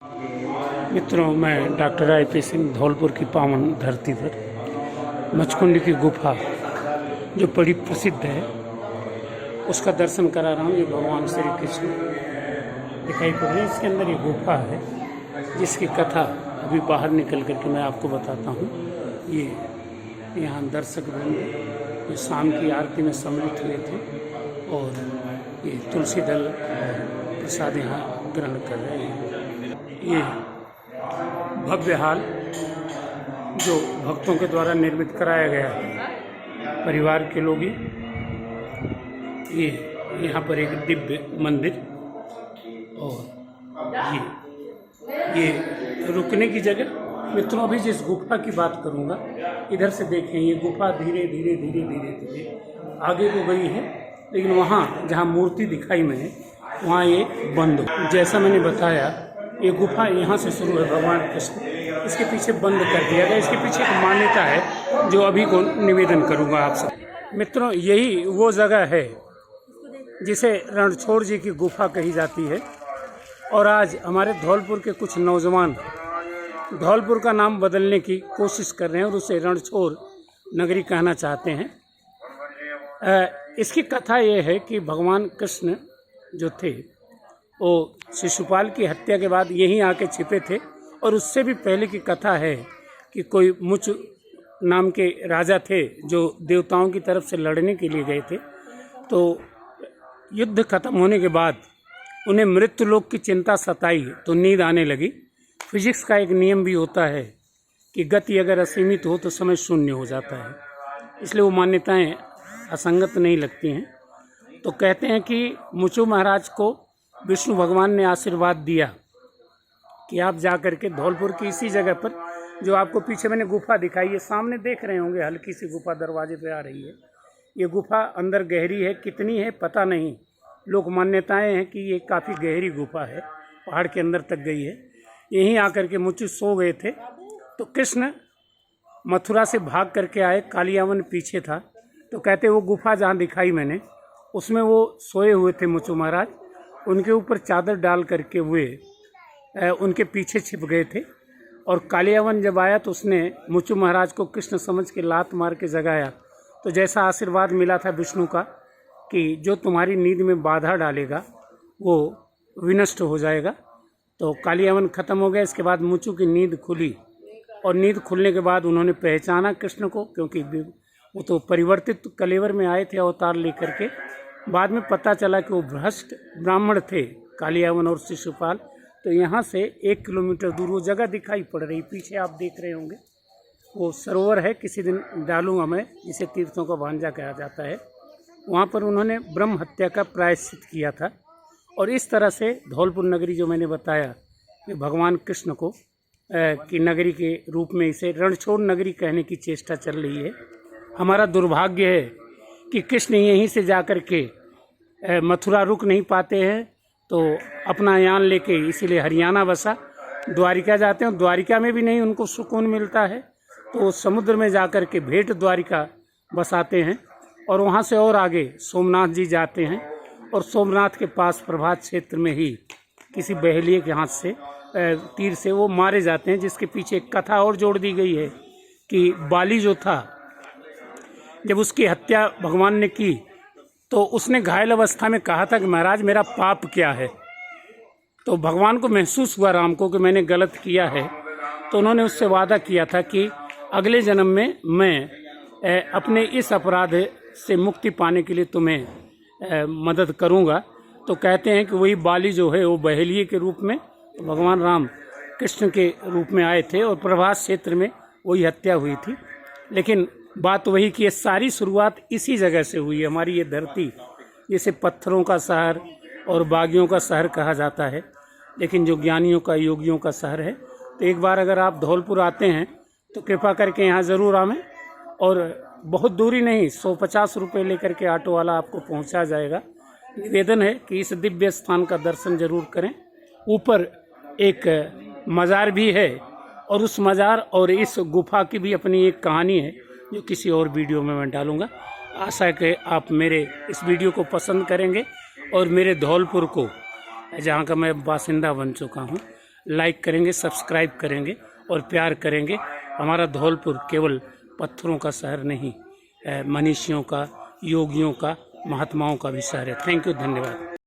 मित्रों, मैं doctor IP Singh Dholpur की पावन धरती पर मचकुंड की गुफा जो बड़ी प्रसिद्ध है उसका दर्शन करा रहा हूँ। ये भगवान श्री कृष्ण दिखाई पड़ रहे हैं। इसके अंदर ये गुफा है जिसकी कथा अभी बाहर निकल करके मैं आपको बताता हूँ। ये यहाँ दर्शक वृंद ये शाम की आरती में सम्मिलित हुए थे और ये तुलसी दल और प्रसाद यहाँ ग्रहण कर रहे हैं। ये भव्य हाल जो भक्तों के द्वारा निर्मित कराया गया है, परिवार के लोग ये यहाँ पर एक दिव्य मंदिर और ये रुकने की जगह। मित्रों, अभी जिस गुफा की बात करूँगा, इधर से देखें ये गुफा धीरे धीरे धीरे धीरे धीरे आगे तो गई है, लेकिन वहाँ जहाँ मूर्ति दिखाई मैंने वहाँ ये बंद हो। जैसा मैंने बताया, ये गुफा यहाँ से शुरू है भगवान कृष्ण, इसके पीछे बंद कर दिया गया। इसके पीछे एक मान्यता है जो अभी को निवेदन करूँगा आप सब। मित्रों, यही वो जगह है जिसे रणछोड़ जी की गुफा कही जाती है और आज हमारे धौलपुर के कुछ नौजवान धौलपुर का नाम बदलने की कोशिश कर रहे हैं और उसे रणछोड़ नगरी कहना चाहते हैं। इसकी कथा ये है कि भगवान कृष्ण जो थे वो शिशुपाल की हत्या के बाद यहीं आके छिपे थे और उससे भी पहले की कथा है कि कोई मुच नाम के राजा थे जो देवताओं की तरफ से लड़ने के लिए गए थे। तो युद्ध खत्म होने के बाद उन्हें मृत्युलोक की चिंता सताई तो नींद आने लगी। फिजिक्स का एक नियम भी होता है कि गति अगर असीमित हो तो समय शून्य हो जाता है, इसलिए वो मान्यताएं असंगत नहीं लगती हैं। तो कहते हैं कि मुचु महाराज को विष्णु भगवान ने आशीर्वाद दिया कि आप जा कर के धौलपुर की इसी जगह पर जो आपको पीछे मैंने गुफा दिखाई है, सामने देख रहे होंगे, हल्की सी गुफा दरवाजे पे आ रही है। ये गुफा अंदर गहरी है, कितनी है पता नहीं। लोक मान्यताएं हैं कि ये काफ़ी गहरी गुफा है, पहाड़ के अंदर तक गई है। यहीं आकर के मुचु सो गए थे तो कृष्ण मथुरा से भाग करके आए, कालियावन पीछे था। तो कहते वो गुफा जहाँ दिखाई मैंने उसमें वो सोए हुए थे मुचु महाराज, उनके ऊपर चादर डाल करके हुए उनके पीछे छिप गए थे। और कालियावन जब आया तो उसने मुचु महाराज को कृष्ण समझ के लात मार के जगाया। तो जैसा आशीर्वाद मिला था विष्णु का कि जो तुम्हारी नींद में बाधा डालेगा वो विनष्ट हो जाएगा, तो कालियावन खत्म हो गया। इसके बाद मुचु की नींद खुली और नींद खुलने के बाद उन्होंने पहचाना कृष्ण को, क्योंकि वो तो परिवर्तित कलेवर में आए थे अवतार लेकर के। बाद में पता चला कि वो भ्रष्ट ब्राह्मण थे कालियावन और शिशुपाल। तो यहाँ से 1 किलोमीटर दूर वो जगह दिखाई पड़ रही, पीछे आप देख रहे होंगे वो सरोवर है, किसी दिन डालूंगा मैं, जिसे तीर्थों का भांजा कहा जाता है। वहाँ पर उन्होंने ब्रह्म हत्या का प्रायश्चित किया था। और इस तरह से धौलपुर नगरी जो मैंने बताया कि भगवान कृष्ण को की नगरी के रूप में इसे रणछोड़ नगरी कहने की चेष्टा चल रही है। हमारा दुर्भाग्य है कि कृष्ण यहीं से जाकर के मथुरा रुक नहीं पाते हैं, तो अपना यान लेके इसीलिए हरियाणा बसा, द्वारिका जाते हैं। द्वारिका में भी नहीं उनको सुकून मिलता है तो समुद्र में जाकर के भेंट द्वारिका बसाते हैं और वहाँ से और आगे सोमनाथ जी जाते हैं। और सोमनाथ के पास प्रभात क्षेत्र में ही किसी बहेलिए के हाथ से तीर से वो मारे जाते हैं, जिसके पीछे एक कथा और जोड़ दी गई है कि बाली जो था, जब उसकी हत्या भगवान ने की तो उसने घायल अवस्था में कहा था कि महाराज मेरा पाप क्या है। तो भगवान को महसूस हुआ राम को कि मैंने गलत किया है, तो उन्होंने उससे वादा किया था कि अगले जन्म में मैं अपने इस अपराध से मुक्ति पाने के लिए तुम्हें मदद करूंगा। तो कहते हैं कि वही बाली जो है वो बहेलिए के रूप में भगवान राम कृष्ण के रूप में आए थे और प्रभास क्षेत्र में वही हत्या हुई थी। लेकिन बात वही कि ये सारी शुरुआत इसी जगह से हुई है। हमारी ये धरती जिसे पत्थरों का शहर और बागियों का शहर कहा जाता है, लेकिन जो ज्ञानियों का योगियों का शहर है। तो एक बार अगर आप धौलपुर आते हैं तो कृपा करके यहाँ ज़रूर आवें, और बहुत दूरी नहीं, 150 रुपये लेकर के ऑटो वाला आपको पहुँचा जाएगा। निवेदन है कि इस दिव्य स्थान का दर्शन जरूर करें। ऊपर एक मज़ार भी है और उस मज़ार और इस गुफा की भी अपनी एक कहानी है जो किसी और वीडियो में मैं डालूंगा। आशा है कि आप मेरे इस वीडियो को पसंद करेंगे और मेरे धौलपुर को, जहाँ का मैं बासिंदा बन चुका हूँ, लाइक करेंगे, सब्सक्राइब करेंगे और प्यार करेंगे। हमारा धौलपुर केवल पत्थरों का शहर नहीं, मनीषियों का, योगियों का, महात्माओं का भी शहर है। थैंक यू, धन्यवाद।